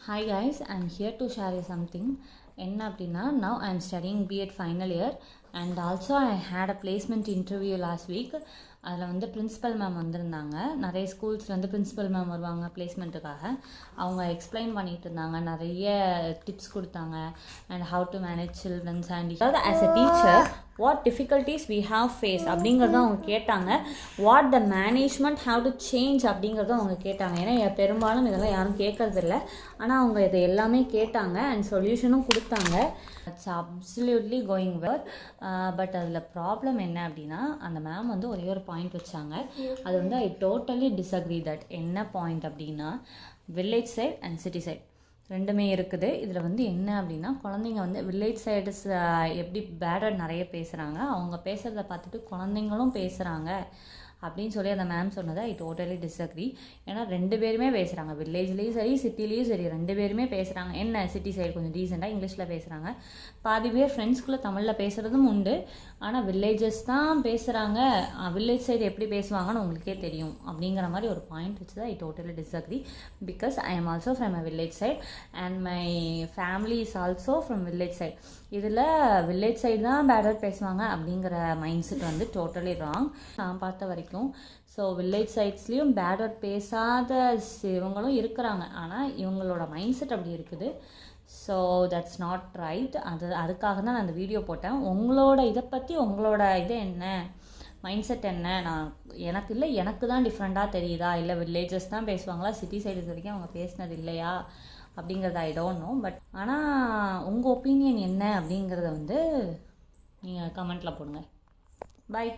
Hi guys, I'm here to share you something. என்ன அப்படின்னா, now I'm studying B.Ed final year and also I had a placement interview last week. அதில் வந்து principal ma'am வந்திருந்தாங்க. நிறைய ஸ்கூல்ஸ்லேருந்து principal ma'am வருவாங்க பிளேஸ்மெண்ட்டுக்காக. அவங்க explain பண்ணிட்டு இருந்தாங்க, நிறைய டிப்ஸ் கொடுத்தாங்க and how to manage childrens and அதாவது as a teacher what difficulties we have face அப்படிங்கிறத அவங்க கேட்டாங்க. What the management have to change அப்படிங்கிறத அவங்க கேட்டாங்க. ஏன்னா பெரும்பாலும் இதெல்லாம் யாரும் கேட்கறதில்ல, ஆனால் அவங்க இதை எல்லாமே கேட்டாங்க அண்ட் சொல்யூஷனும் கொடுத்தாங்க. It's absolutely going well. But அதில் ப்ராப்ளம் என்ன அப்படின்னா, அந்த மேம் வந்து ஒரே ஒரு பாயிண்ட் வச்சாங்க. அது வந்து ஐ டோட்டலி டிஸ்அக்ரி தட். என்ன பாயிண்ட் அப்படின்னா, village side and city side ரெண்டுமே இருக்குது. இதில் வந்து என்ன அப்படின்னா, குழந்தைங்க வந்து வில்லேஜ் சைடு எப்படி பேடர் நிறைய பேசுகிறாங்க, அவங்க பேசுகிறத பார்த்துட்டு குழந்தைங்களும் பேசுகிறாங்க அப்படின்னு சொல்லி அந்த மேம் சொன்னதை ஐ டோட்டலி டிஸ்அக்ரி. ஏன்னா ரெண்டு பேருமே பேசுகிறாங்க, வில்லேஜ்லேயும் சரி சிட்டிலேயும் சரி, ரெண்டு பேருமே பேசுகிறாங்க. என்ன சிட்டி சைடு கொஞ்சம் டீசெண்டாக இங்கிலீஷில் பேசுகிறாங்க, பாதி பேர் ஃப்ரெண்ட்ஸ்குள்ளே தமிழில் பேசுகிறதும் உண்டு. ஆனால் வில்லேஜஸ் தான் பேசுகிறாங்க, வில்லேஜ் சைடு எப்படி பேசுவாங்கன்னு உங்களுக்கே தெரியும் அப்படிங்கிற மாதிரி ஒரு பாயிண்ட் வச்சு தான் I totally disagree. Because I am also from a village side and my family is also from village side. இதில் வில்லேஜ் சைடு தான் பேடர் பேசுவாங்க அப்படிங்கிற மைண்ட் செட் வந்து டோட்டலி ராங் நான் பார்த்த வரைக்கும். ஸோ வில்லேஜ் சைட்ஸ்லேயும் பேடர் பேசாத இவங்களும் இருக்கிறாங்க, ஆனால் இவங்களோட மைண்ட் செட் அப்படி இருக்குது. So that's not right. அதுக்காக தான் நான் அந்த வீடியோ போட்டேன். உங்களோட இதை பற்றி உங்களோட இது என்ன, மைண்ட் செட் என்ன, எனக்கு தான் டிஃப்ரெண்ட்டாக தெரியுதா, இல்லை வில்லேஜஸ் தான் பேசுவாங்களா, சிட்டி சைடு வரைக்கும் அவங்க பேசினது இல்லையா அப்படிங்கிறத ஐ டோன்ட் நோ. பட் ஆனால் உங்கள் ஒப்பீனியன் என்ன அப்படிங்கிறத வந்து நீங்கள் கமெண்ட்டில் போடுங்க. பை.